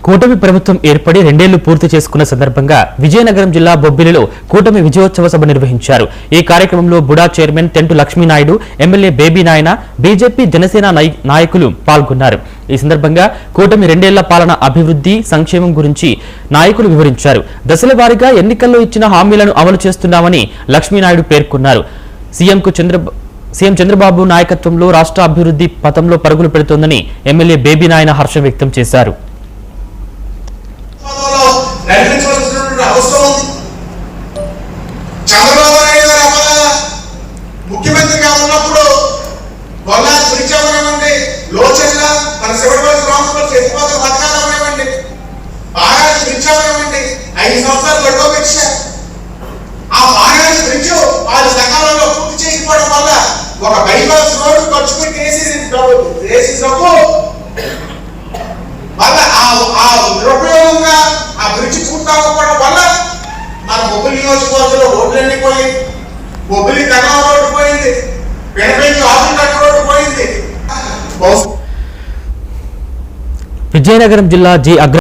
కూటమి ప్రభుత్వం ఏర్పడి 2 ఏళ్లు పూర్తి చేసుకున్న సందర్భంగా విజయనగరం జిల్లా బొబ్బిలిలో కూటమి విజయోత్సవ సభ నిర్వహించారు। ఈ కార్యక్రమంలో BUDA chairman Tentu Lakshminaidu, MLA Baby Nayana, BJP Janasena నాయకులు పాల్గొన్నారు। ఈ సందర్భంగా కూటమి 2 ఏళ్ల పాలన అభివృద్ధి, సంక్షేమం గురించి నాయకులు వివరించారు। దశల వారీగా ఎన్నికల్లో ఇచ్చిన హామీలను అమలు చేస్తున్నామని లక్ష్మీనాయుడు పేర్కొన్నారు। సీఎం చంద్రబాబు నాయకత్వంలో రాష్ట్ర అభివృద్ధి పథంలో పరుగులు పెడుతోందని ఎమ్మెల్యే బేబీ నాయన హర్షం వ్యక్తం చేశారు। చంద్రబాబు నాయుడు గారు ముఖ్యమంత్రిగా ఉన్నప్పుడు బొల్లా శ్రీచవరమండి, లోచల్లా మన శివడిపల్లి రామపల్లి ఎత్తిపోతల పథకాలమేమండి, బాగా శ్రీచవరమండి 5 సంవత్సరాలు గడువుపెచ్చ ఆ బాగా శ్రీచు వాళ్ళు సకాలంలో పూర్తి చేయకపోవడం వల్ల ఒక బైపాస్ రోడ్డు ఖర్చు పెట్టి వేసి డబ్బు వల్ల ఆ నిరుపయోగంగా ఆ బ్రిడ్జ్ పూర్తి అవ్వకపోవడం వల్ల మన బొబ్బిలి నియోజకవర్గంలో రోడ్లన్నీ పోయింది, బొబ్బిలి కన్నా రోడ్డు పోయింది, పెనపేంచి ఆఫీస్ రోడ్డు పోయింది। విజయనగరం జిల్లా జి